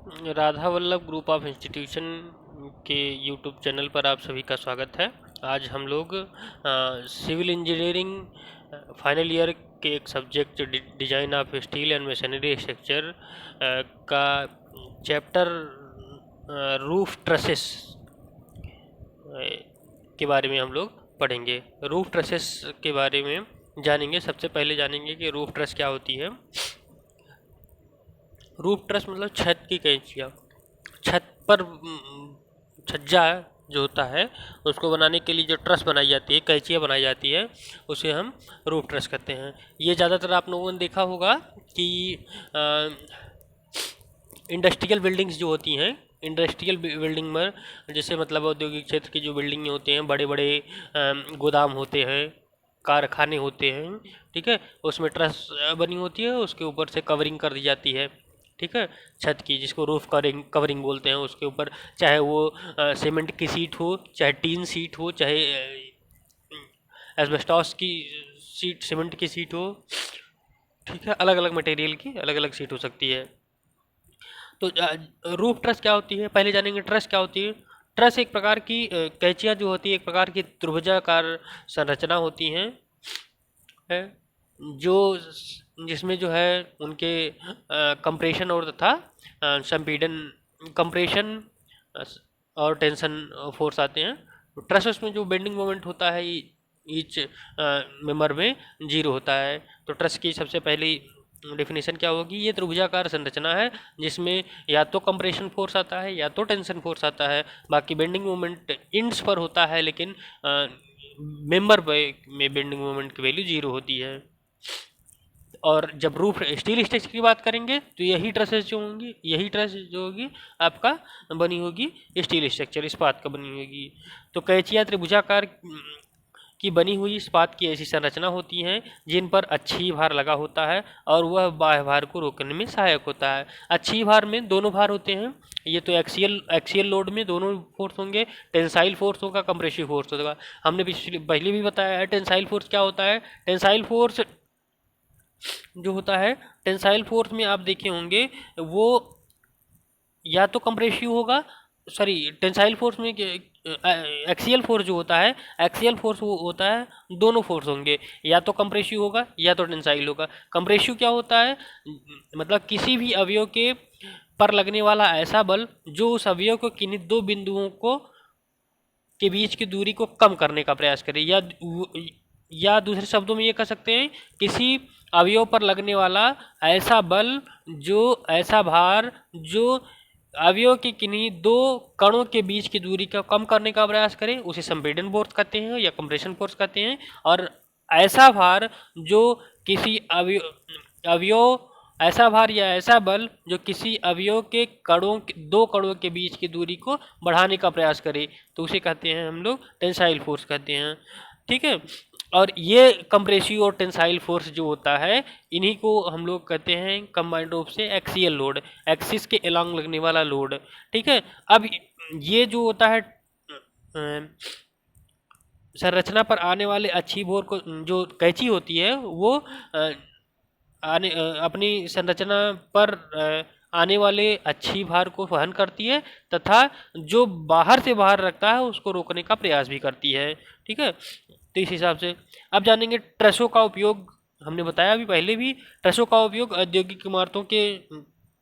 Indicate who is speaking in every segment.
Speaker 1: Radha Vallabh group of institution के YouTube channel पर आप सभी का स्वागत है। आज हम लोग सिविल इंजीनियरिंग फाइनल ईयर के एक subject design of steel and machinery structure का चैप्टर रूफ ट्रसेस के बारे में हम लोग पढ़ेंगे। रूफ ट्रसेस के बारे में जानेंगे। सबसे पहले जानेंगे कि रूफ ट्रस क्या होती है। रूफ ट्रस मतलब छत की कैंचियाँ। छत पर छज्जा जो होता है उसको बनाने के लिए जो ट्रस बनाई जाती है, कैंचियाँ बनाई जाती है, उसे हम रूफ ट्रस कहते हैं। ये ज़्यादातर आप लोगों ने देखा होगा कि इंडस्ट्रियल बिल्डिंग्स जो होती हैं, इंडस्ट्रियल बिल्डिंग में जैसे मतलब औद्योगिक क्षेत्र की जो बिल्डिंग होते हैं, बड़े बड़े गोदाम होते हैं, कारखाने होते हैं, ठीक है, उसमें ट्रस बनी होती है, उसके ऊपर से कवरिंग कर दी जाती है, ठीक है, छत की, जिसको रूफ कवरिंग बोलते हैं। उसके ऊपर चाहे वो सीमेंट की सीट हो, चाहे टीन सीट हो, चाहे एस्बेस्टॉस की सीट, सीमेंट की सीट हो, ठीक है, अलग अलग मटेरियल की अलग अलग सीट हो सकती है। तो रूफ ट्रस क्या होती है, पहले जानेंगे ट्रस क्या होती है। ट्रस एक प्रकार की कैंचियाँ जो होती है, एक प्रकार की त्रिभुजाकार संरचना होती हैं, है, जो जिसमें जो है उनके कंप्रेशन और तथा संपीड़न, कंप्रेशन और टेंशन फोर्स आते हैं। तो ट्रस में जो बेंडिंग मोमेंट होता है ईच मेंबर में 0 होता है। तो ट्रस की सबसे पहली डेफिनेशन क्या होगी, ये त्रिभुजाकार संरचना है जिसमें या तो कंप्रेशन फोर्स आता है या तो टेंशन फोर्स आता है। बाकी बेंडिंग मोमेंट इंड्स पर होता है, लेकिन मेंबर में बेंडिंग मोमेंट की वैल्यू 0 होती है। और जब रूफ स्टील स्ट्रक्चर की बात करेंगे तो यही ट्रसेस जो होंगी, यही ट्रस जो होगी आपका बनी होगी स्टील स्ट्रक्चर, इस्पात का बनी होगी। तो कैंचियाँ त्रिभुजाकार की बनी हुई इस्पात की ऐसी संरचना होती हैं जिन पर अच्छी भार लगा होता है और वह बाह्य भार को रोकने में सहायक होता है। अच्छी भार में दोनों भार होते हैं। ये तो एक्सियल लोड में दोनों फोर्स होंगे, टेंसाइल फोर्स होगा, कंप्रेसिव फोर्स होगा। हमने पहले भी बताया है टेंसाइल फोर्स क्या होता है। टेंसाइल फोर्स जो होता है, टेंसाइल फोर्स में आप देखे होंगे वो या तो कंप्रेसिव होगा, सॉरी, टेंसाइल फोर्स में एक्सियल फोर्स जो होता है, एक्सियल फोर्स वो होता है, दोनों फोर्स होंगे, या तो कंप्रेसिव होगा या तो टेंसाइल होगा। कंप्रेसिव क्या होता है, मतलब किसी भी अवयव के पर लगने वाला ऐसा बल जो उस अवयव को किन्हीं दो बिंदुओं को के बीच की दूरी को कम करने का प्रयास करे, या दूसरे शब्दों में ये कह सकते हैं किसी अवयव पर लगने वाला ऐसा बल, जो ऐसा भार जो अवयव के किन्हीं दो कणों के बीच की दूरी को कम करने का प्रयास करें, उसे संपीड़न फोर्स कहते हैं या कंप्रेशन फोर्स कहते हैं। और ऐसा भार जो किसी अवयव ऐसा भार या ऐसा बल जो किसी अवयव के दो कणों के बीच की दूरी को बढ़ाने का प्रयास करे, तो उसे कहते हैं हम लोग टेंसाइल फोर्स कहते हैं, ठीक है। और ये कंप्रेसिव और टेंसाइल फोर्स जो होता है, इन्हीं को हम लोग कहते हैं कंबाइंड रूप से एक्सियल लोड, एक्सिस के अलोंग लगने वाला लोड, ठीक है। अब ये जो होता है संरचना पर आने वाले अच्छी भोर को, जो कैंची होती है वो अपनी संरचना पर आने वाले अच्छी भार को वहन करती है तथा जो बाहर से बाहर रखता है उसको रोकने का प्रयास भी करती है, ठीक है। तो इस हिसाब से अब जानेंगे ट्रसों का उपयोग। हमने बताया अभी पहले भी, ट्रसों का उपयोग औद्योगिक इमारतों के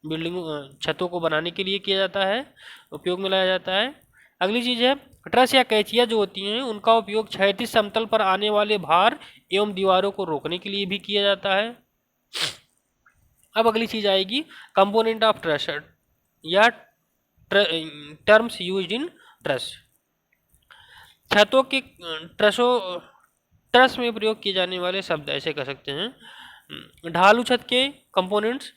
Speaker 1: बिल्डिंगों छतों को बनाने के लिए किया जाता है, उपयोग में लाया जाता है। अगली चीज़ है ट्रस या कैंचियाँ जो होती हैं उनका उपयोग क्षैतिज समतल पर आने वाले भार एवं दीवारों को रोकने के लिए भी किया जाता है। अब अगली चीज आएगी कंपोनेंट ऑफ ट्रस या टर्म्स यूज्ड इन ट्रस। छतों के ट्रस में प्रयोग किए जाने वाले शब्द ऐसे कह सकते हैं। ढालू छत के कंपोनेंट्स,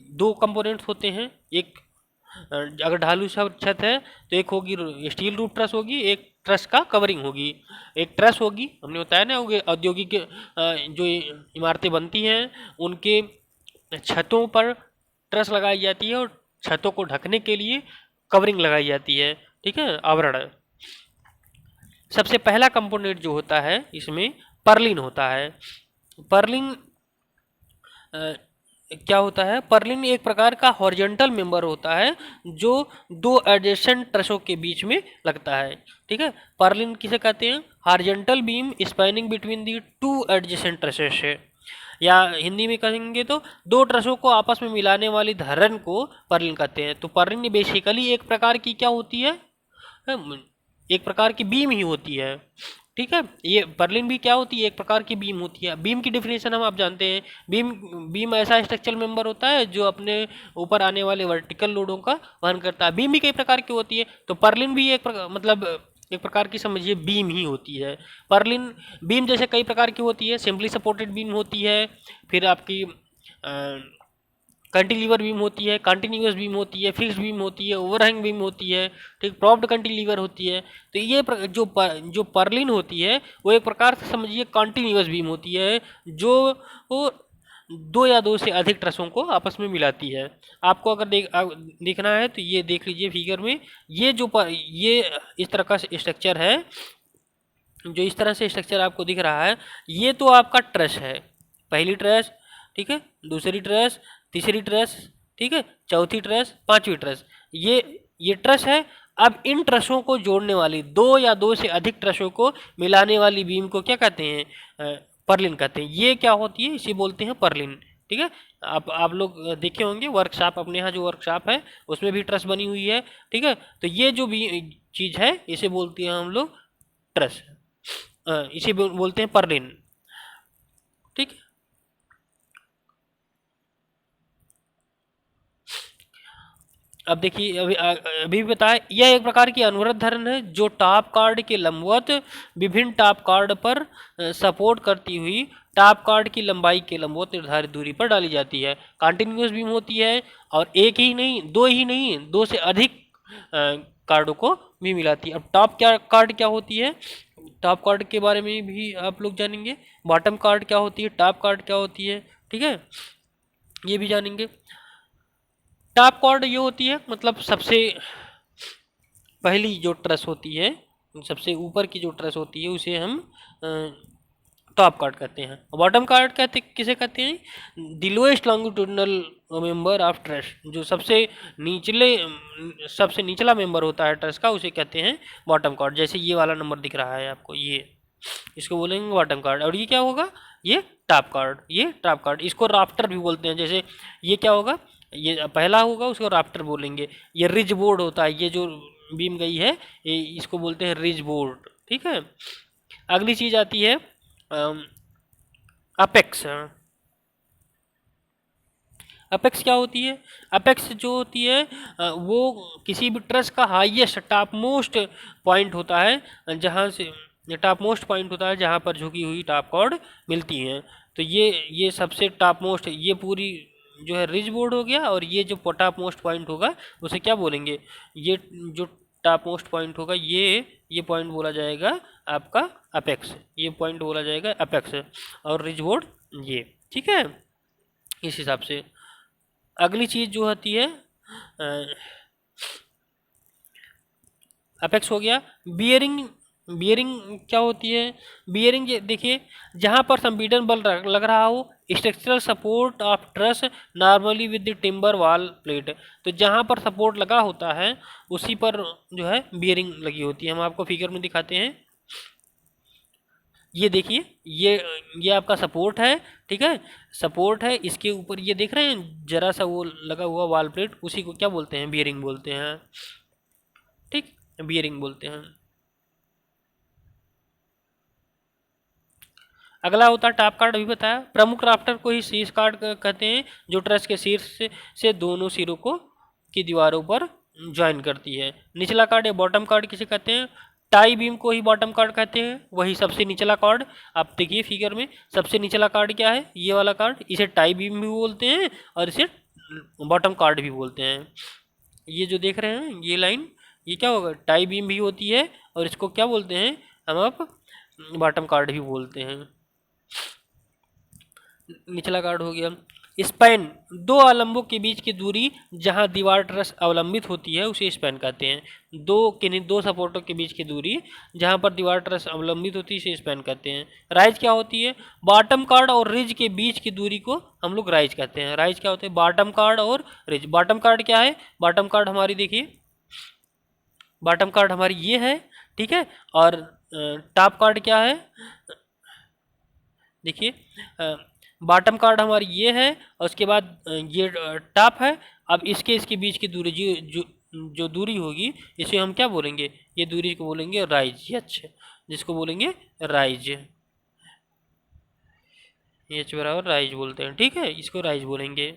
Speaker 1: दो कंपोनेंट्स होते हैं। एक अगर ढालू छत है तो एक होगी स्टील रूफ ट्रस होगी, एक ट्रस का कवरिंग होगी। एक ट्रस होगी, हमने बताया ना, औद्योगिक जो इमारतें बनती हैं उनके छतों पर ट्रस लगाई जाती है और छतों को ढकने के लिए कवरिंग लगाई जाती है, ठीक है, आवरण। सबसे पहला कंपोनेंट जो होता है इसमें पर्लिन होता है। पर्लिन क्या होता है, पर्लिन एक प्रकार का हॉरिजॉन्टल मेंबर होता है जो दो एडजेसेंट ट्रसों के बीच में लगता है। ठीक है, पर्लिन किसे कहते हैं, horizontal beam spanning between the two adjacent trusses है, या हिंदी में कहेंगे तो दो ट्रसों को आपस में मिलाने वाली धरन को पर्लिन कहते हैं। तो पर्लिन बेसिकली एक प्रकार की क्या होती है, एक प्रकार की बीम ही होती है। ठीक है, ये पर्लिन भी क्या होती है, एक प्रकार की बीम होती है। बीम की डिफिनेशन हम आप जानते हैं, बीम बीम ऐसा स्ट्रक्चरल मेंबर होता है जो अपने ऊपर आने वाले वर्टिकल लोडों का वहन करता है। बीम भी कई प्रकार की होती है, तो पर्लिन भी एक मतलब एक प्रकार की समझिए बीम ही होती है। पर्लिन बीम जैसे कई प्रकार की होती है, सिंपली सपोर्टेड बीम होती है, फिर आपकी कैंटिलीवर बीम होती है, कंटिन्यूअस बीम होती है, फिक्स्ड बीम होती है, ओवरहैंग बीम होती है, ठीक, प्रॉप्ड कैंटिलीवर होती है। तो ये जो पर्लिन होती है वो एक प्रकार से समझिए कंटिन्यूअस बीम होती है जो वो दो या दो से अधिक ट्रसों को आपस में मिलाती है। आपको अगर देखना है तो ये देख लीजिए फिगर में, ये इस तरह का स्ट्रक्चर है, जो इस तरह से स्ट्रक्चर आपको दिख रहा है, ये तो आपका ट्रस है, पहली ट्रस, ठीक है, दूसरी ट्रस, तीसरी ट्रस, ठीक है, चौथी ट्रस, पांचवी ट्रस, ये ट्रस है। अब इन ट्रसों को जोड़ने वाली दो या दो से अधिक ट्रसों को मिलाने वाली बीम को क्या कहते हैं, पर्लिन कहते हैं। ये क्या होती है, इसे बोलते हैं पर्लिन। ठीक है, आप लोग देखे होंगे वर्कशॉप, अपने यहाँ जो वर्कशॉप है उसमें भी ट्रस बनी हुई है। ठीक है, तो ये जो भी चीज़ है इसे बोलते हैं हम लोग ट्रस, इसे बोलते हैं पर्लिन। ठीक, अब देखिए अभी बताया, यह एक प्रकार की अनुवृत्त धरण है जो टॉप कार्ड के लंबवत विभिन्न टॉप कार्ड पर सपोर्ट करती हुई टॉप कार्ड की लंबाई के लंबवत निर्धारित दूरी पर डाली जाती है। कंटिन्यूअस बीम होती है और एक ही नहीं, दो ही नहीं, दो से अधिक कार्डों को भी मिलाती है। अब टॉप क्या कार्ड क्या होती है, टॉप कार्ड के बारे में भी आप लोग जानेंगे, बॉटम कार्ड क्या होती है, टॉप कार्ड क्या होती है, ठीक है, ये भी जानेंगे। टॉप कार्ड ये होती है मतलब सबसे पहली जो ट्रस होती है, सबसे ऊपर की जो ट्रस होती है उसे हम टॉप कार्ड कहते हैं। बॉटम कार्ड किसे कहते हैं, the lowest longitudinal member of truss, जो सबसे निचला मेंबर होता है ट्रस का, उसे कहते हैं बॉटम कार्ड। जैसे ये वाला नंबर दिख रहा है आपको, ये इसको बोलेंगे बॉटम कार्ड। और ये क्या होगा, ये टॉप कार्ड, ये टॉप कार्ड, इसको राफ्टर भी बोलते हैं। जैसे ये क्या होगा, ये पहला होगा, उसको राफ्टर बोलेंगे। ये रिज बोर्ड होता है, ये जो बीम गई है ये इसको बोलते हैं रिज बोर्ड। ठीक है, अगली चीज आती है अपेक्स। अपेक्स क्या होती है, अपेक्स जो होती है वो किसी भी ट्रस का हाईएस्ट टॉप मोस्ट पॉइंट होता है, जहाँ से टॉप मोस्ट पॉइंट होता है जहाँ पर झुकी हुई टॉप कॉर्ड मिलती हैं। तो ये सबसे टॉप मोस्ट, ये पूरी जो है रिज बोर्ड हो गया, और ये जो टॉप मोस्ट पॉइंट होगा उसे क्या बोलेंगे, ये जो टॉप मोस्ट पॉइंट होगा ये पॉइंट बोला जाएगा आपका अपेक्स, ये पॉइंट बोला जाएगा अपेक्स, और रिज बोर्ड ये। ठीक है, इस हिसाब से अगली चीज़ जो होती है अपेक्स हो गया। बियरिंग, बियरिंग क्या होती है, बियरिंग देखिए जहाँ पर संपीड़न बल लग रहा हो, structural support of truss normally with the timber wall plate, तो जहाँ पर सपोर्ट लगा होता है उसी पर जो है बियरिंग लगी होती है। हम आपको फिगर में दिखाते हैं, ये देखिए ये आपका सपोर्ट है, ठीक है, सपोर्ट है, इसके ऊपर ये देख रहे हैं जरा सा वो लगा हुआ वॉल प्लेट, उसी को क्या बोलते हैं, बियरिंग बोलते हैं। ठीक, बियरिंग बोलते हैं। अगला होता है टॉप कार्ड, अभी बताया। प्रमुख राफ्टर को ही शीर्ष कार्ड कहते हैं, जो ट्रस के शीर्ष से दोनों सिरों को की दीवारों पर ज्वाइन करती है। निचला कार्ड या बॉटम कार्ड किसे कहते हैं, टाई बीम को ही बॉटम कार्ड कहते हैं, वही सबसे निचला कार्ड। आप देखिए फिगर में सबसे निचला कार्ड क्या है, ये वाला कार्ड, इसे टाई बीम भी बोलते हैं और इसे बॉटम कार्ड भी बोलते हैं। ये जो देख रहे हैं ये लाइन, ये क्या होगा, टाई बीम भी होती है और इसको क्या बोलते हैं हम आप, बॉटम कार्ड भी बोलते हैं। निचला कार्ड हो गया। स्पैन, दो आलंबों के बीच की दूरी जहां दीवार ट्रस अवलंबित होती है उसे स्पैन कहते हैं। दो सपोर्टों के बीच की दूरी जहां पर दीवार ट्रस अवलंबित होती है इसे स्पैन कहते हैं। राइज क्या होती है? बॉटम कार्ड और रिज के बीच की दूरी को हम लोग राइज कहते हैं। राइज क्या होते हैं? बॉटम कार्ड और रिज। बॉटम कार्ड क्या है? बॉटम कार्ड हमारी देखिए, बॉटम कार्ड हमारी ये है, ठीक है। और टॉप कार्ड क्या है? देखिए, बॉटम कार्ड हमारी ये है और उसके बाद ये टॉप है। अब इसके बीच की दूरी जो दूरी होगी इसे हम क्या बोलेंगे? ये दूरी को बोलेंगे राइज, एच, जिसको बोलेंगे राइज। एच बराबर राइज बोलते हैं, ठीक है, इसको राइज बोलेंगे।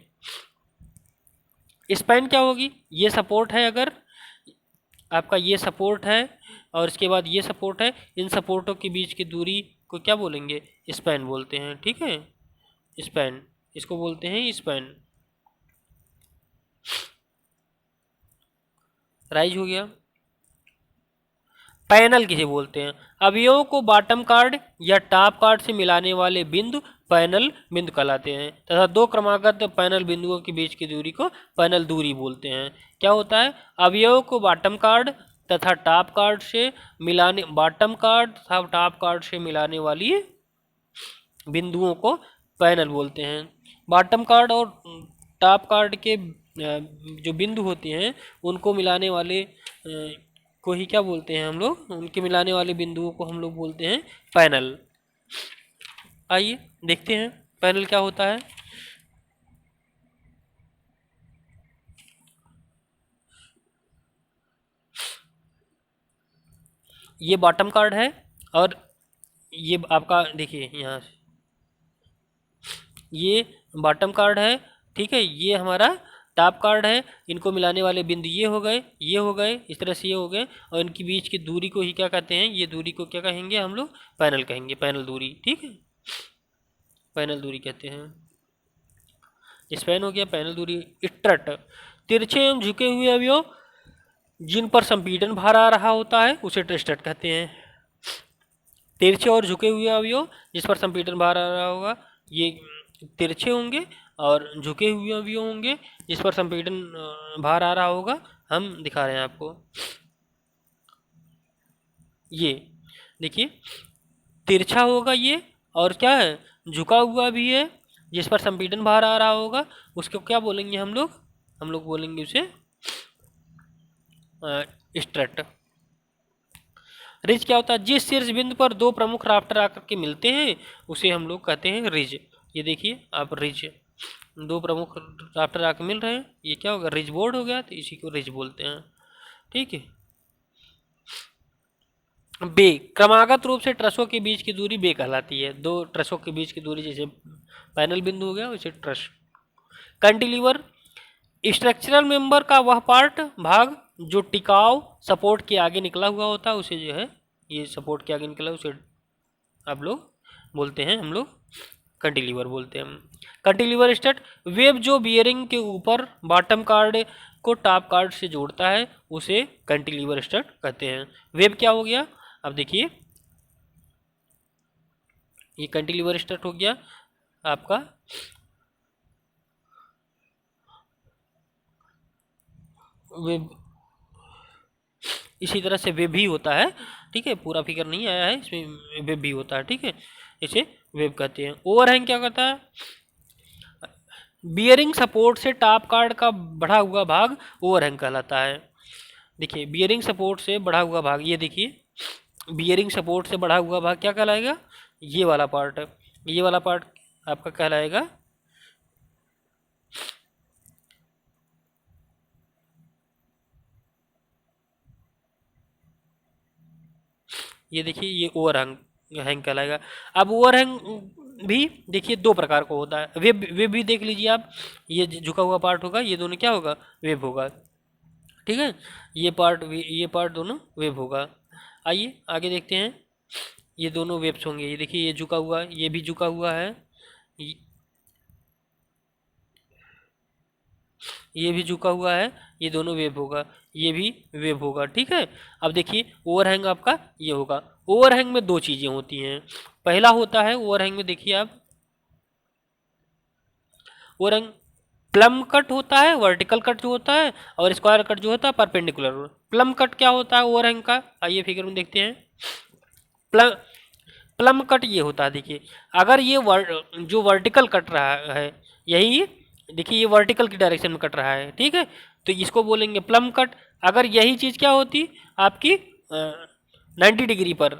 Speaker 1: स्पैन क्या होगी? ये सपोर्ट है, अगर आपका ये सपोर्ट है और इसके बाद ये सपोर्ट है, इन सपोर्टों के बीच की दूरी को क्या बोलेंगे? स्पैन बोलते हैं, ठीक है, स्पैन, इसको बोलते हैं स्पैन। राइज हो गया। पैनल किसे बोलते हैं? अवयवों को बॉटम कार्ड या टॉप कार्ड से मिलाने वाले बिंदु पैनल बिंदु कहलाते हैं तथा दो क्रमागत पैनल बिंदुओं के बीच की दूरी को पैनल दूरी बोलते हैं। क्या होता है? अवयवों को बॉटम कार्ड तथा टॉप कार्ड से मिलाने, बॉटम कार्ड तथा टॉप कार्ड से मिलाने वाली बिंदुओं को पैनल बोलते हैं। बॉटम कार्ड और टॉप कार्ड के जो बिंदु होते हैं उनको मिलाने वाले को ही क्या बोलते हैं हम लोग? उनके मिलाने वाले बिंदुओं को हम लोग बोलते हैं पैनल। आइए देखते हैं पैनल क्या होता है। ये बॉटम कार्ड है और ये आपका देखिए यहाँ से ये बॉटम कार्ड है, ठीक है, ये हमारा टॉप कार्ड है। इनको मिलाने वाले बिंदु ये हो गए, ये हो गए, इस तरह से ये हो गए और इनके बीच की दूरी को ही क्या कहते हैं? ये दूरी को क्या कहेंगे हम लोग? पैनल कहेंगे, पैनल दूरी, ठीक है, पैनल दूरी कहते हैं। स्पैन हो गया, पैनल दूरी। स्ट्रट, तिरछे एवं झुके हुए अवयव जिन पर संपीड़न भार आ रहा होता है उसे स्ट्रट कहते हैं। तिरछे और झुके हुए अवयव जिस पर संपीड़न भार आ रहा होगा ये तिरछे होंगे और झुके हुए अवयव होंगे जिस पर संपीड़न भार आ रहा होगा। हम दिखा रहे हैं आपको, ये देखिए तिरछा होगा ये और क्या है? झुका हुआ भी है, जिस पर संपीड़न भार आ रहा होगा उसको क्या बोलेंगे हम लोग? हम लोग बोलेंगे उसे स्ट्रट। रिज क्या होता है? जिस शीर्ष बिंदु पर दो प्रमुख राफ्टर आकर के मिलते हैं उसे हम लोग कहते हैं रिज। ये देखिए आप, रिज, दो प्रमुख राफ्टर आकर मिल रहे हैं, ये क्या होगा? रिज बोर्ड हो गया, तो इसी को रिज बोलते हैं, ठीक है। बे, क्रमागत रूप से ट्रसों के बीच की दूरी बे कहलाती है। दो ट्रसों के बीच की दूरी जैसे पैनल बिंदु हो गया वैसे ट्रस। कैंटिलीवर, स्ट्रक्चरल मेंबर का वह पार्ट भाग जो टिकाव सपोर्ट के आगे निकला हुआ होता है उसे जो है, ये सपोर्ट के आगे निकला उसे आप लोग बोलते हैं, हम लोग कैंटिलीवर बोलते हैं। कैंटिलीवर स्टड, वेब जो बियरिंग के ऊपर बॉटम कार्ड को टॉप कार्ड से जोड़ता है उसे कैंटिलीवर स्टड कहते हैं। वेब क्या हो गया? अब देखिए ये कैंटिलीवर स्टड हो गया आपका। वेब इसी तरह से वेब भी होता है, ठीक है, पूरा फिगर नहीं आया है, इसमें वेब भी होता है, ठीक है, इसे वेब कहते हैं। ओवरहैंग क्या करता है? बियरिंग सपोर्ट से टॉप कार्ड का बढ़ा हुआ भाग ओवरहैंग कहलाता है। देखिए बियरिंग सपोर्ट से बढ़ा हुआ भाग, ये देखिए बियरिंग सपोर्ट से बढ़ा हुआ भाग क्या कहलाएगा? ये वाला पार्ट, ये वाला पार्ट आपका कहलाएगा ये देखिए ये ओवरहैंग हैंग कहलाएगा। अब ओवरहैंग भी देखिए दो प्रकार का होता है। वेब, वेब भी देख लीजिए आप, ये झुका हुआ पार्ट होगा, ये दोनों क्या होगा? वेब होगा, ठीक है, ये पार्ट दोनों वेब होगा। आइए आगे देखते हैं, ये दोनों वेब्स होंगे। ये देखिए ये झुका हुआ, ये भी झुका हुआ है, ये भी झुका हुआ है, ये दोनों वेब होगा, ये भी वेब होगा, ठीक है। अब देखिए ओवरहैंग आपका ये होगा। ओवरहैंग में दो चीज़ें होती हैं। पहला होता है ओवरहैंग में, देखिए आप, वो रंग प्लम कट होता है, वर्टिकल कट जो होता है, और स्क्वायर कट जो होता है परपेंडिकुलर। प्लम कट क्या होता है वो रंग का, आइए फिगर में देखते हैं। प्लम प्लम कट ये होता है, देखिए अगर ये जो वर्टिकल कट रहा है, यही देखिए ये वर्टिकल की डायरेक्शन में कट रहा है, ठीक है, तो इसको बोलेंगे प्लम कट। अगर यही चीज़ क्या होती आपकी 90 डिग्री पर,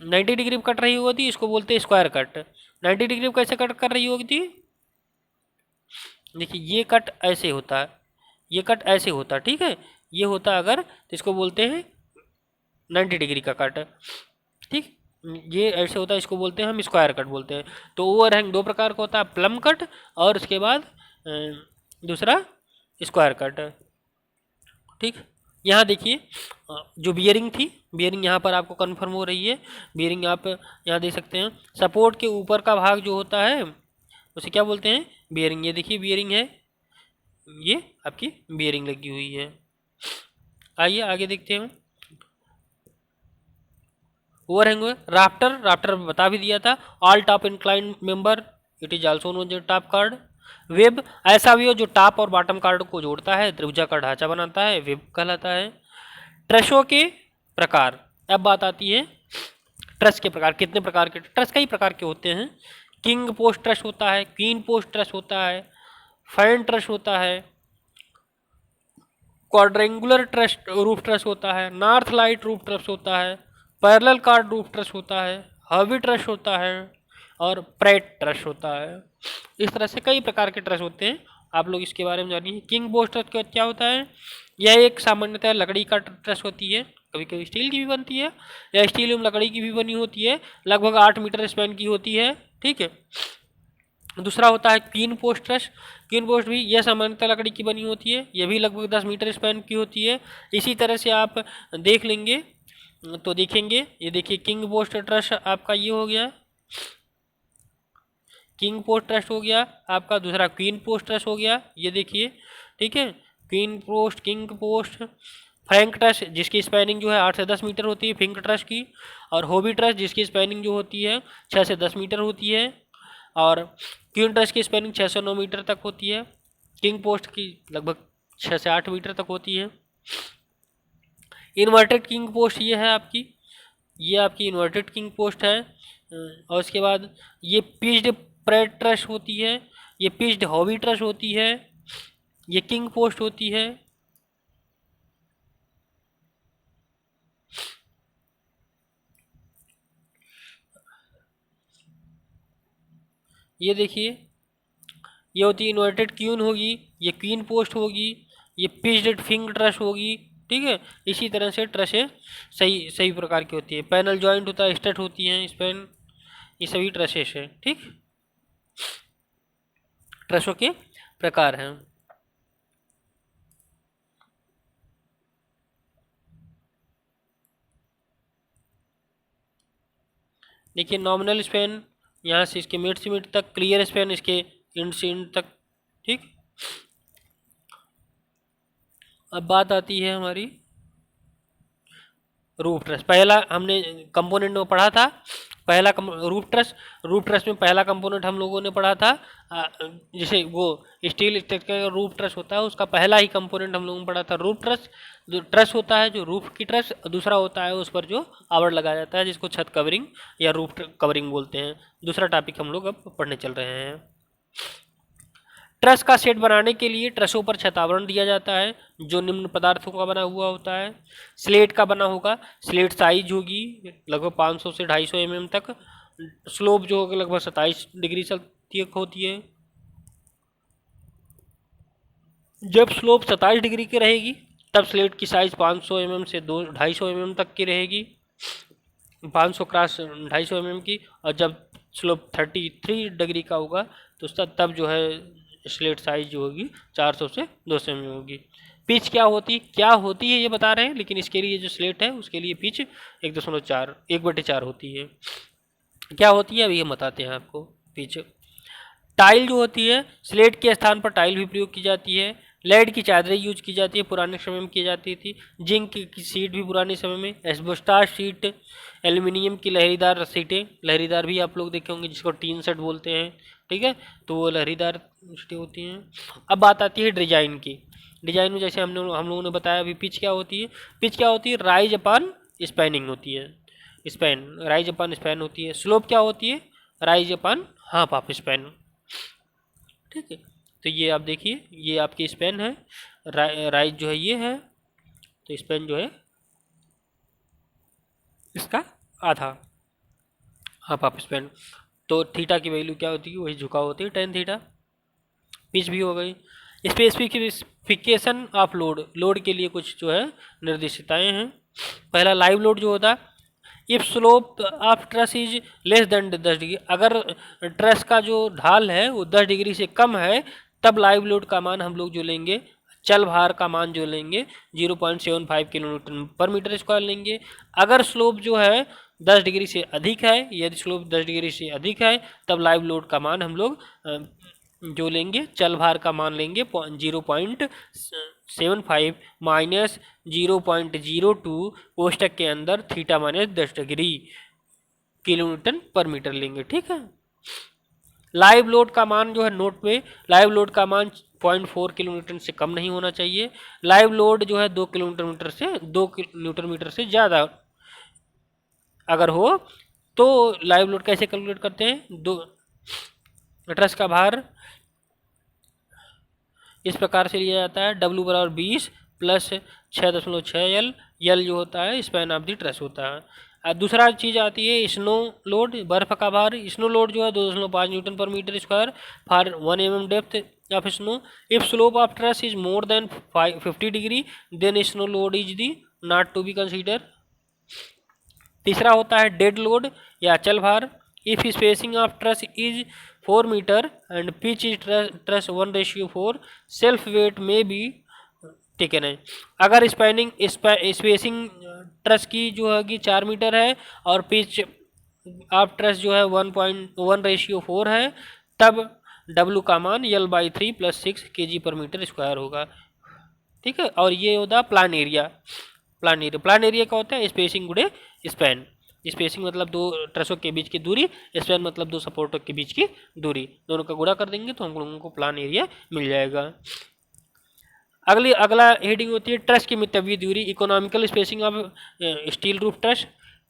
Speaker 1: 90 डिग्री पर कट रही होती, इसको बोलते हैं स्क्वायर कट। 90 डिग्री पर कैसे कट कर रही होगी, देखिए ये कट ऐसे होता है, ये कट ऐसे होता है, ठीक है, ये होता अगर, तो इसको बोलते हैं 90 डिग्री का कट, ठीक, ये ऐसे होता है, इसको बोलते हैं हम स्क्वायर कट बोलते हैं। तो ओवरहैंग दो प्रकार का होता है, प्लम कट और उसके बाद दूसरा स्क्वायर कट, ठीक। यहाँ देखिए जो बियरिंग थी, बियरिंग यहाँ पर आपको कन्फर्म हो रही है। बियरिंग आप यहाँ देख सकते हैं, सपोर्ट के ऊपर का भाग जो होता है उसे क्या बोलते हैं, बियरिंग। ये देखिए बियरिंग है, ये आपकी बियरिंग लगी हुई है। आइए आगे देखते हैं। ओवरहैंग राफ्टर, राफ्टर में बता भी दिया था, all top incline member it is also known as top card. Web ऐसा भी हो जो टॉप और बॉटम कार्ड को जोड़ता है, त्रिभुजा का ढांचा बनाता है, वेब कहलाता है। ट्रसों के प्रकार, अब बात आती है ट्रस के प्रकार। कितने प्रकार के ट्रस, कई प्रकार के होते हैं। किंग पोस्ट ट्रस होता है, क्वीन पोस्ट ट्रस होता है, फैन ट्रस होता है, क्वाड्रेंगुलर ट्रस रूफ ट्रस होता है, नॉर्थ लाइट रूफ ट्रस होता है, पैरेलल कार्ड रूफ ट्रस होता है, हर्वी ट्रस होता है और प्रेट ट्रस होता है। इस तरह से कई प्रकार के ट्रस होते हैं, आप लोग इसके बारे में जानिए। किंग पोस्ट ट्रस क्या होता है, यह एक सामान्यतः लकड़ी का ट्रस होती है, कभी कभी स्टील की भी बनती है, या स्टील एवं लकड़ी की भी बनी होती है, लगभग 8 मीटर स्पैन की होती है, ठीक है। दूसरा होता है queen post truss. Queen post भी यह सामान्यतः लकड़ी की बनी होती है, यह भी लगभग 10 मीटर स्पैन की होती है। इसी तरह से आप देख लेंगे तो देखेंगे, ये देखिए किंग पोस्ट ट्रस आपका ये हो गया, किंग पोस्ट ट्रस्ट हो गया आपका, दूसरा क्वीन पोस्ट ट्रस्ट हो गया, ये देखिए, ठीक है, queen post, king post, Frank trust जिसकी स्पैनिंग जो है 8 से 10 मीटर होती है फिंक ट्रस्ट की, और होबी ट्रस्ट जिसकी स्पैनिंग जो होती है 6 से 10 मीटर होती है, और क्वीन ट्रस्ट की स्पैनिंग 6 से 9 मीटर तक होती है, किंग पोस्ट की लगभग 6 से 8 मीटर तक होती है। इन्वर्टेड किंग पोस्ट ये है आपकी, ये आपकी इन्वर्टेड किंग पोस्ट है। और उसके बाद ये पिच्ड प्रेट ट्रस्ट होती है, ये पिच्ड हॉबी ट्रस्ट होती है, ये किंग पोस्ट होती है। ये देखिए ये होती है इन्वर्टेड क्वीन होगी, ये क्वीन पोस्ट होगी, ये पिच्ड फिंग ट्रस्ट होगी, ठीक है। इसी तरह से ट्रसें सही सही प्रकार की होती है। पैनल जॉइंट होता है, स्टड होती हैं स्पैन, ये सभी ट्रसेस है, ठीक। ट्रसों के प्रकार हैं। देखिए नॉमिनल स्पैन यहाँ से इसके मिड से मिड तक, क्लियर स्पैन इसके इंड से इंड तक, ठीक। अब बात आती है हमारी रूफ ट्रस। पहला हमने कंपोनेंट में पढ़ा था, पहला रूफ ट्रस, रूफ ट्रस में पहला कंपोनेंट हम लोगों ने पढ़ा था, जैसे वो स्टील स्ट्रक्चर का रूफ ट्रस होता है, उसका पहला ही कंपोनेंट हम लोगों ने पढ़ा था रूफ ट्रस। जो ट्रस होता है जो रूफ की ट्रस, दूसरा होता है उस पर जो आवड़ लगाया जाता है जिसको छत कवरिंग या रूफ कवरिंग बोलते हैं। दूसरा टॉपिक हम लोग अब पढ़ने चल रहे हैं। ट्रस का सेट बनाने के लिए ट्रसों पर छतावरण दिया जाता है जो निम्न पदार्थों का बना हुआ होता है। स्लेट का बना होगा, स्लेट साइज होगी लगभग 500 से 250 mm तक, स्लोप जो होगा लगभग 27 डिग्री तक होती है। जब स्लोप 27 डिग्री की रहेगी तब स्लेट की साइज 500 mm से 250 mm तक की रहेगी, 500 क्रॉस 250 mm की। और जब स्लोप 33 डिग्री का होगा तो तब जो है स्लेट साइज जो होगी 400 से 200 mm होगी। पिच क्या होती है ये बता रहे हैं, लेकिन इसके लिए जो स्लेट है उसके लिए पिच 1.4 होती है। क्या होती है अभी हम बताते हैं आपको। पिच टाइल जो होती है, स्लेट के स्थान पर टाइल भी प्रयोग की जाती है। लेड की चादरें यूज की जाती है, पुराने समय में की जाती थी। जिंक की सीट भी पुराने समय में, एस्बेस्टॉस शीट, एल्युमिनियम की लहरीदार सीटें, लहरीदार भी आप लोग देखे होंगे जिसको टीन सेट बोलते हैं, ठीक है, तो वो लहरीदार सीटें होती हैं। अब बात आती है डिजाइन की। डिजाइन में जैसे हम लोगों ने बताया अभी, पिच क्या होती है? पिच क्या होती है? राइज अपान स्पैनिंग होती है, स्पैन, राइज अपान स्पैन होती है। स्लोप क्या होती है? Rise upon half of span. ठीक है, तो ये आप देखिए, ये आपकी स्पैन है, राइज जो है ये है, तो स्पैन जो है इसका आधा, हाफ ऑफ स्पैन। तो थीटा की वैल्यू क्या होती है? वही झुकाव होती है, टेन थीटा। पिच भी हो गई। स्पेसिफिकेशन ऑफ लोड, लोड के लिए कुछ जो है निर्देशिताएं हैं। पहला लाइव लोड जो होता है, if slope of truss is less than 10 degree, अगर ट्रस का जो ढाल है वो 10 डिग्री से कम है, तब लाइव लोड का मान हम लोग जो लेंगे, चल भार का मान जो लेंगे 0.75 किलोमीटर पर मीटर स्क्वायर लेंगे। अगर स्लोप जो है 10 डिग्री से अधिक है, यदि स्लोप 10 डिग्री से अधिक है, तब लाइव लोड का मान हम लोग जो लेंगे, चल भार का मान लेंगे 0.75 माइनस 0.02 कोष्टक के अंदर थीटा माइनस 10 डिग्री किलोन्यूटन पर मीटर लेंगे। ठीक है, लाइव लोड का मान जो है, नोट पे, लाइव लोड का मान 0.4 किलोमीटर से कम नहीं होना चाहिए। लाइव लोड जो है 2 किलोमीटर से 2 न्यूटन मीटर से ज़्यादा अगर हो तो लाइव लोड कैसे कैलकुलेट करते हैं? दो ट्रस का भार इस प्रकार से लिया जाता है, W बराबर 20 प्लस 6.6 एल, यल जो होता है स्पैन ऑफ द ट्रस होता है। दूसरा चीज़ आती है स्नो लोड, बर्फ का भार। स्नो लोड जो है 2.5 न्यूटन पर metre square for 1 mm depth of snow. If slope of truss is more than 50 degree then snow load is the not to be consider. तीसरा होता है डेड लोड या अचल भार। If spacing of truss is 4 metre and pitch is truss 1:4, self weight में be taken है। अगर spacing truss की जो होगी 4 मीटर है और पिच ऑफ ट्रस जो है 1:4 है, तब W का मान L/3 प्लस 6 kg पर मीटर स्क्वायर होगा। ठीक है, और ये होता है प्लान एरिया। प्लान एरिया क्या होता है? स्पेसिंग गुड़े स्पैन। स्पेसिंग मतलब दो ट्रसों के बीच की दूरी, स्पैन मतलब दो सपोर्टों के बीच की दूरी, दोनों का गुणा कर देंगे तो हम लोगों को प्लान एरिया मिल जाएगा। अगला हेडिंग होती है ट्रस की मितव्ययी दूरी, economical spacing of steel roof truss.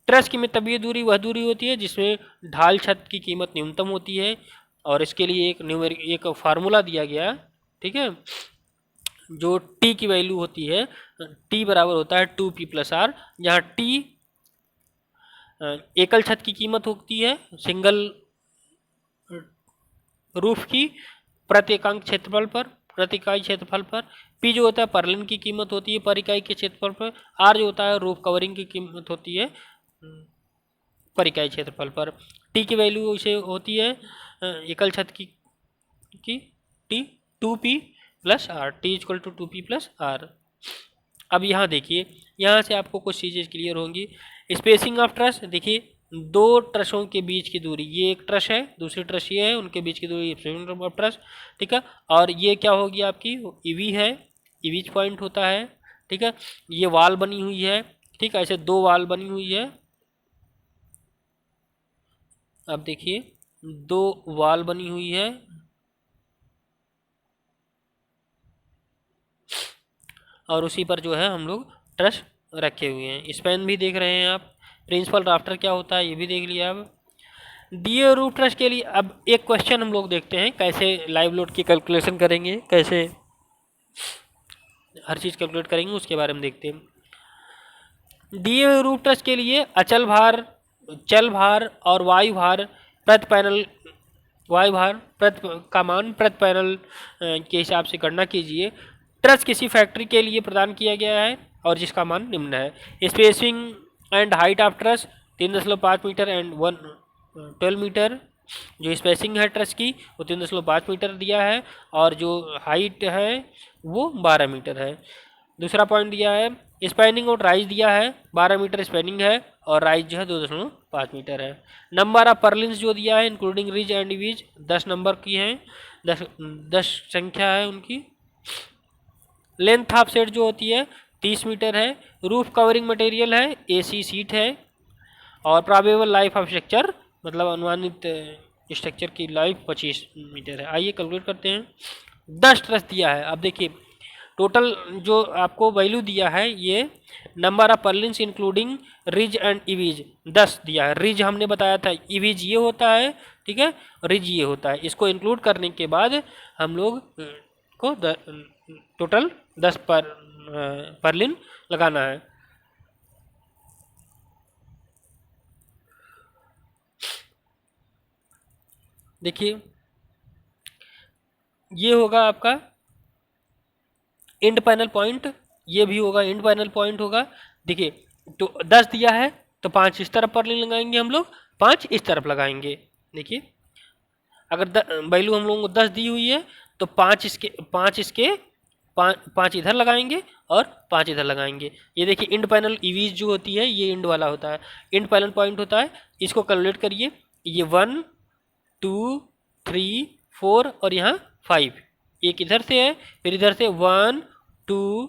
Speaker 1: Truss की मितव्ययी दूरी वह दूरी होती है जिसमें ढाल छत की कीमत न्यूनतम होती है, और इसके लिए एक फार्मूला दिया गया। ठीक है, जो टी की वैल्यू होती है, टी बराबर होता है 2p प्लस आर, जहाँ टी एकल छत की कीमत होती है, सिंगल रूफ की प्रति एकांक क्षेत्रफल पर, प्रति इकाई क्षेत्रफल पर। पी जो होता है परलिन की कीमत होती है पर इकाई के क्षेत्रफल पर। आर जो होता है रूफ कवरिंग की कीमत होती है पर इकाई क्षेत्रफल पर। टी की वैल्यू इसे होती है एकल छत की T 2p plus R, T equal to 2p plus R. अब यहाँ देखिए, यहाँ से आपको कुछ चीज़ें क्लियर होंगी। स्पेसिंग ऑफ ट्रस, देखिए दो ट्रसों के बीच की दूरी, ये एक ट्रस है, दूसरी ट्रस ये है, उनके बीच की दूरी स्पेसिंग ऑफ ट्रस। ठीक है, और ये क्या होगी आपकी? ईवी है, ईवीज पॉइंट होता है। ठीक है, ये वाल बनी हुई है। ठीक है, ऐसे दो वाल बनी हुई है। अब देखिए दो वाल बनी हुई है, और उसी पर जो है हम लोग ट्रस रखे हुए हैं। स्पैन भी देख रहे हैं आप। प्रिंसिपल राफ्टर क्या होता है ये भी देख लिया। अब दिए रूफ ट्रस के लिए अब एक क्वेश्चन हम लोग देखते हैं, कैसे लाइव लोड की कैलकुलेशन करेंगे, कैसे हर चीज़ कैलकुलेट करेंगे, उसके बारे में देखते हैं। दिए हुए रूफ ट्रस के लिए अचल भार, चल भार और वायु भार प्रति पैनल, वायु भार का मान प्रति पैनल के हिसाब से गणना कीजिए। ट्रस किसी फैक्ट्री के लिए प्रदान किया गया है और जिसका मान निम्न है। Spacing and height of truss 3.5 metre and 12 metre. जो स्पेसिंग है ट्रस की वो 3.5 मीटर दिया है, और जो हाइट है वो 12 मीटर है। दूसरा पॉइंट दिया है स्पैनिंग और राइज दिया है, 12 मीटर स्पैनिंग है और राइज जो है 2.5 मीटर है। नंबर ऑफ पर्लिन्स जो दिया है इंक्लूडिंग रिज एंड वीज 10 नंबर की हैं, 10 संख्या है उनकी। लेंथ ऑफ सेट जो होती है 30 मीटर है। रूफ कवरिंग मटेरियल है AC सीट है, और प्रोबेबल लाइफ ऑफ स्ट्रक्चर मतलब अनुमानित स्ट्रक्चर की लाइफ 25 मीटर है। आइए कैलकुलेट करते हैं। 10 ट्रस दिया है। अब देखिए टोटल जो आपको वैल्यू दिया है ये number of purlins including ridge and eaves 10 दिया है। रिज हमने बताया था, इवीज ये होता है, ठीक है, रिज ये होता है। इसको इंक्लूड करने के बाद हम लोग को टोटल 10 पर्लिन लगाना है। देखिए ये होगा आपका एंड पैनल पॉइंट, ये भी होगा एंड पैनल पॉइंट होगा। देखिए तो 10 दिया है तो 5 इस तरफ पर लगाएंगे हम लोग, 5 इस तरफ लगाएंगे। देखिए अगर वैल्यू हम लोगों को 10 दी हुई है तो 5 इसके 5 इधर लगाएंगे और 5 इधर लगाएंगे। ये देखिए इंड पैनल ईवीज जो होती है ये इंड वाला होता है, इंड पैनल पॉइंट होता है। इसको कैलकुलेट करिए, ये 1 2 3 4 और यहाँ 5, एक इधर से है, फिर इधर से 1 2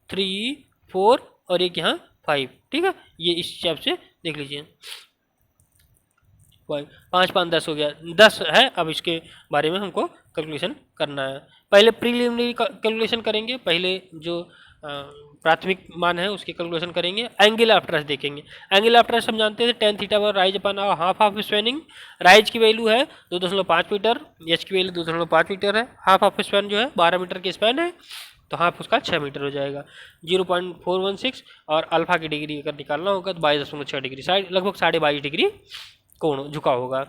Speaker 1: 3 4 और एक यहाँ 5, ठीक है। ये इस हिसाब से देख लीजिए, 5 5 10 हो गया, 10 है। अब इसके बारे में हमको कैलकुलेशन करना है। पहले प्रीलिमिनरी कैलकुलेशन करेंगे, पहले जो प्राथमिक मान है उसकी कैलकुलेशन करेंगे। एंगल ऑफ ट्रस देखेंगे। एंगल ऑफ ट्रस हम जानते हैं tan थीटा पर rise upon half of spanning. Rise की वैल्यू है 2.5 मीटर, एच की वैल्यू 2.5 मीटर है। हाफ ऑफ स्पैन जो है 12 मीटर की स्पैन है तो हाफ उसका 6 मीटर हो जाएगा। 0.416 और अल्फा की डिग्री अगर निकालना होगा तो 22.6 डिग्री, साइड लगभग 22.5 डिग्री कोण झुका होगा।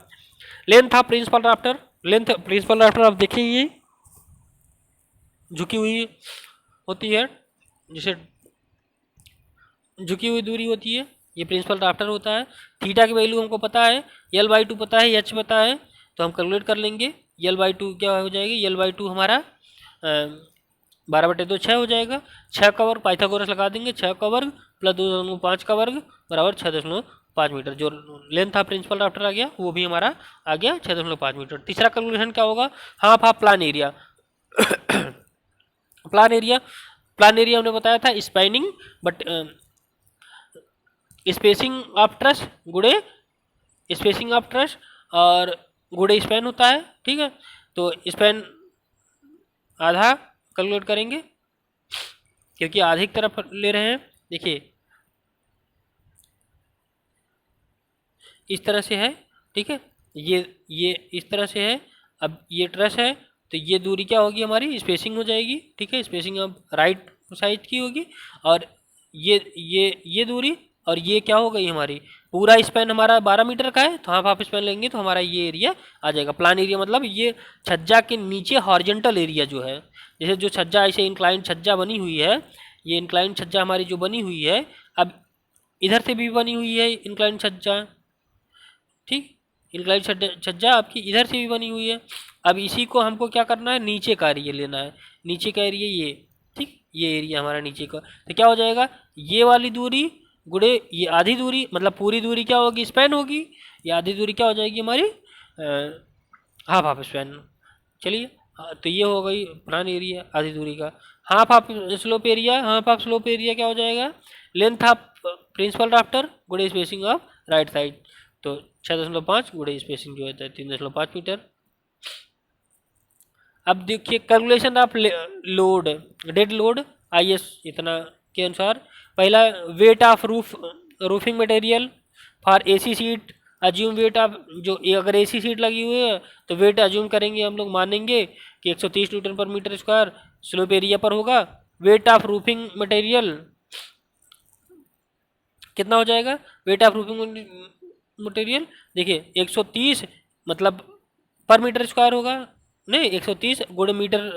Speaker 1: Length of principal rafter, length principal rafter आप देखिए झुकी हुई होती है, जिसे झुकी हुई दूरी होती है, ये प्रिंसिपल राफ्टर होता है। थीटा की वैल्यू हमको पता है, L/2 पता है, H पता है, तो हम कैलकुलेट कर लेंगे। L/2 क्या हो जाएगी, L/2 हमारा 12/2 6 हो जाएगा। 6 का वर्ग पाइथागोरस लगा देंगे, 6 का वर्ग प्लस 2.5 का वर्ग बराबर 6.5 मीटर। जो लेंथ ऑफ प्रिंसिपल राफ्टर आ गया वो भी हमारा आ गया 6.5 मीटर। तीसरा कैलकुलेशन क्या होगा, half of plan area. Plan area, plan area हमने बताया था spanning but spacing of truss गुड़े स्पेसिंग ऑफ ट्रस और गुड़े स्पैन होता है, ठीक है। तो स्पैन आधा कैलकुलेट करेंगे क्योंकि आधे की तरफ ले रहे हैं। देखिए इस तरह से है, ठीक है, ये इस तरह से है। अब ये ट्रस है तो ये दूरी क्या होगी हमारी, स्पेसिंग हो जाएगी, ठीक है, स्पेसिंग अब राइट साइड की होगी। और ये दूरी और ये क्या हो गई हमारी, पूरा स्पैन हमारा 12 मीटर का है तो हाफ हाफ स्पैन लेंगे तो हमारा ये एरिया आ जाएगा। प्लान एरिया मतलब ये छज्जा के नीचे हॉरिजॉन्टल एरिया जो है, जैसे जो छज्जा ऐसे इंक्लाइन छज्जा बनी हुई है, ये इंक्लाइन छज्जा हमारी जो बनी हुई है, अब इधर से भी बनी हुई है इंक्लाइन छज्जा, ठीक, इंक्लाइन छज्जा आपकी इधर से भी बनी हुई है। अब इसी को हमको क्या करना है, नीचे का एरिया लेना है, नीचे का एरिया ये, ठीक, ये एरिया हमारा नीचे का। तो क्या हो जाएगा, ये वाली दूरी गुड़े ये आधी दूरी, मतलब पूरी दूरी क्या होगी, स्पैन होगी, ये आधी दूरी क्या हो जाएगी हमारी हाफ हाफ स्पैन। चलिए तो ये हो गई प्लान एरिया आधी दूरी का। Half half slope area, half half slope area क्या हो जाएगा, लेंथ ऑफ प्रिंसिपल राफ्टर गुड़े स्पेसिंग ऑफ राइट साइड। तो 6.5 गुड़े स्पेसिंग जो होता है 3.5 मीटर। अब देखिए calculation of load, dead load IS इतना के अनुसार। पहला weight of roofing material for AC seat, assume weight of, जो अगर AC सीट लगी हुई है तो वेट अज्यूम करेंगे हम लोग, मानेंगे कि 130 न्यूटन पर मीटर स्क्वायर स्लोप एरिया पर होगा। वेट ऑफ रूफिंग मटेरियल कितना हो जाएगा, वेट ऑफ रूफिंग मटेरियल देखिए 130 मतलब पर मीटर स्क्वायर होगा, नहीं 130 गुणे मीटर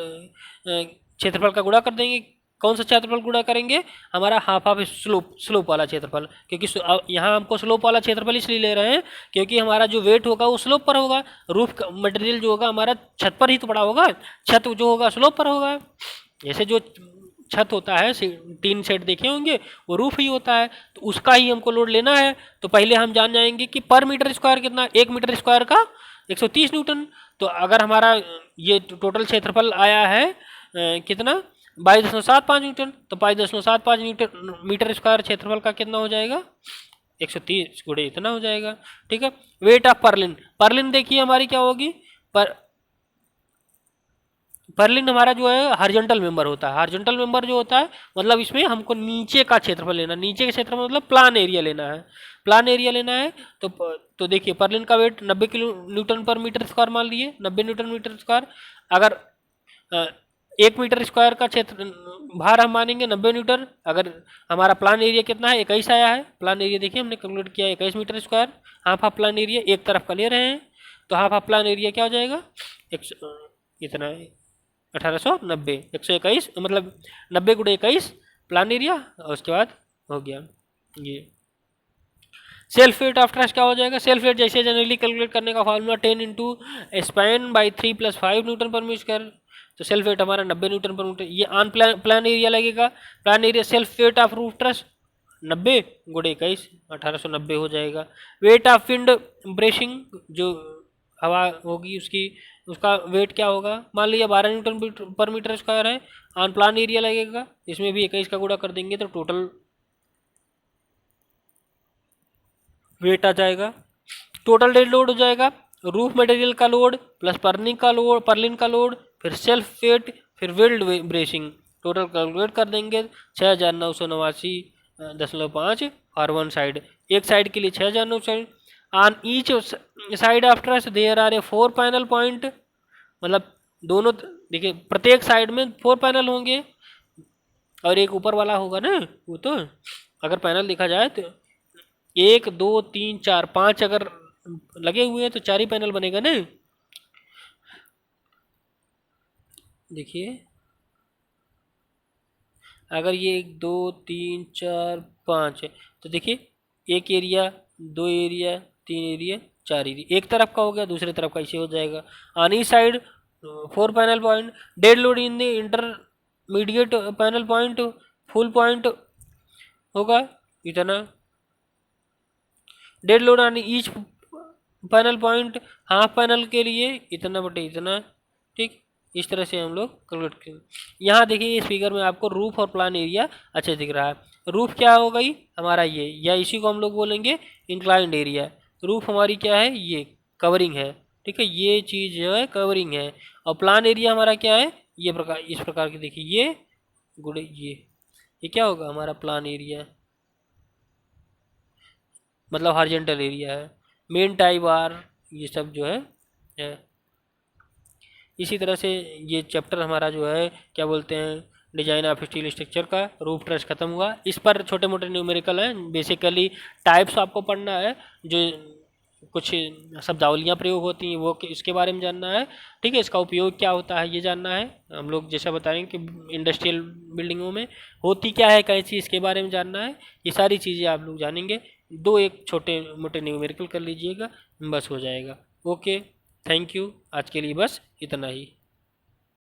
Speaker 1: क्षेत्रफल का गुणा कर देंगे। कौन सा क्षेत्रफल गुणा करेंगे, हमारा हाफ हाफ स्लोप वाला क्षेत्रफल, क्योंकि यहाँ हमको स्लोप वाला क्षेत्रफल इसलिए ले रहे हैं क्योंकि हमारा जो वेट होगा वो स्लोप पर होगा। रूफ मटेरियल जो होगा हमारा छत पर ही तो पड़ा होगा, छत जो होगा स्लोप पर होगा। जैसे जो छत होता है, 3 सेट देखे होंगे, वो रूफ ही होता है, तो उसका ही हमको लोड लेना है। तो पहले हम जान जाएंगे कि पर मीटर स्क्वायर कितना, 1 मीटर स्क्वायर का 130 न्यूटन। तो अगर हमारा ये टोटल क्षेत्रफल आया है कितना 22.75 न्यूटन, तो 22.75 मीटर स्क्वायर क्षेत्रफल का कितना हो जाएगा, 130 गुणे इतना हो जाएगा। ठीक है। वेट ऑफ पर्लिन, पर्लिन देखिए हमारी क्या होगी, पर पर्लिन हमारा जो है हॉरिजॉन्टल मेंबर होता है। हॉरिजॉन्टल मेंबर जो होता है मतलब इसमें हमको नीचे का क्षेत्रफल लेना, नीचे के क्षेत्रफल मतलब प्लान एरिया लेना है, प्लान एरिया लेना है। तो देखिए पर्लिन का वेट 90 किलो न्यूटन पर मीटर स्क्वायर मान लिए, 90 न्यूटन मीटर स्क्वायर। अगर 1 मीटर स्क्वायर का क्षेत्र भार हम मानेंगे 90 न्यूटन। अगर हमारा प्लान एरिया कितना है, 21 आया है। प्लान एरिया देखिए हमने कैलकुलेट किया 21 metre square. Half of plan area एक तरफ का ले रहे हैं, तो हाफ ऑफ प्लान एरिया क्या हो जाएगा, इतना 1890, 121 मतलब 90 गुणे 21 प्लान एरिया, और उसके बाद हो गया ये। सेल्फ वेट ऑफ ट्रस क्या हो जाएगा, सेल्फ वेट जैसे जनरली कैलकुलेट करने का formula 10 into span by 3 + 5 Newton पर मीटर स्क्वायर। तो सेल्फ वेट हमारा 90 न्यूटन पर मीटर। ये ऑन प्लान एरिया लगेगा। Plan area self weight of roof truss 90 गुणे 21 1890 हो जाएगा। वेट ऑफ विंड ब्रेसिंग, जो हवा होगी उसकी, उसका वेट क्या होगा, मान लीजिए 12 न्यूटन पर मीटर स्क्वायर है। ऑन प्लान एरिया लगेगा, इसमें भी 21 का गुणा कर देंगे तो टोटल वेट आ जाएगा। टोटल डेड लोड हो जाएगा रूफ मटेरियल का लोड प्लस पर्लिन का लोड, फिर सेल्फ वेट, फिर वेल्ड ब्रेसिंग, टोटल कैलकुलेट कर देंगे 6989.5 और वन साइड, एक साइड के लिए 6900। On each side of truss there are a 4 panel point, मतलब दोनों देखिए प्रत्येक साइड में 4 पैनल होंगे और एक ऊपर वाला होगा ना, वो तो अगर पैनल देखा जाए तो 1 2 3 4 5 अगर लगे हुए हैं तो 4 ही पैनल बनेगा ना। देखिए अगर ये 1 2 3 4 5 है तो देखिए एक एरिया, 2 एरिया, 3 एरिया, 4 एरिया, एक तरफ का हो गया, दूसरी तरफ का ऐसे हो जाएगा। On each side 4 panel point, dead load in the intermediate panel point, full point होगा इतना। Dead load on each panel point, half panel के लिए इतना बटे इतना। ठीक, इस तरह से हम लोग कैलकुलेट करेंगे। यहाँ देखिए इस फिगर में आपको रूफ और प्लान एरिया अच्छे दिख रहा है। रूफ क्या हो गई हमारा ये, या इसी को हम लोग बोलेंगे इंक्लाइंड एरिया। रूफ हमारी क्या है, ये कवरिंग है। ठीक है, ये चीज़ जो है कवरिंग है। और प्लान एरिया हमारा क्या है, ये प्रकार, इस प्रकार की देखिए ये गुड़े ये क्या होगा हमारा प्लान एरिया, मतलब हॉरिजॉन्टल एरिया है। मेन टाई बार ये सब जो है। इसी तरह से ये चैप्टर हमारा जो है क्या बोलते हैं, डिजाइन ऑफ स्टील स्ट्रक्चर का रूफ ट्रस खत्म हुआ। इस पर छोटे मोटे न्यूमेरिकल हैं, बेसिकली टाइप्स आपको पढ़ना है, जो कुछ शब्दावलियाँ प्रयोग होती हैं वो इसके बारे में जानना है। ठीक है, इसका उपयोग क्या होता है ये जानना है। हम लोग जैसा बताएंगे कि इंडस्ट्रियल बिल्डिंगों में होती क्या है कैसी, इसके बारे में जानना है। ये सारी चीज़ें आप लोग जानेंगे। 2 एक छोटे मोटे न्यूमेरिकल कर लीजिएगा, बस हो जाएगा। ओके, थैंक यू, आज के लिए बस इतना ही।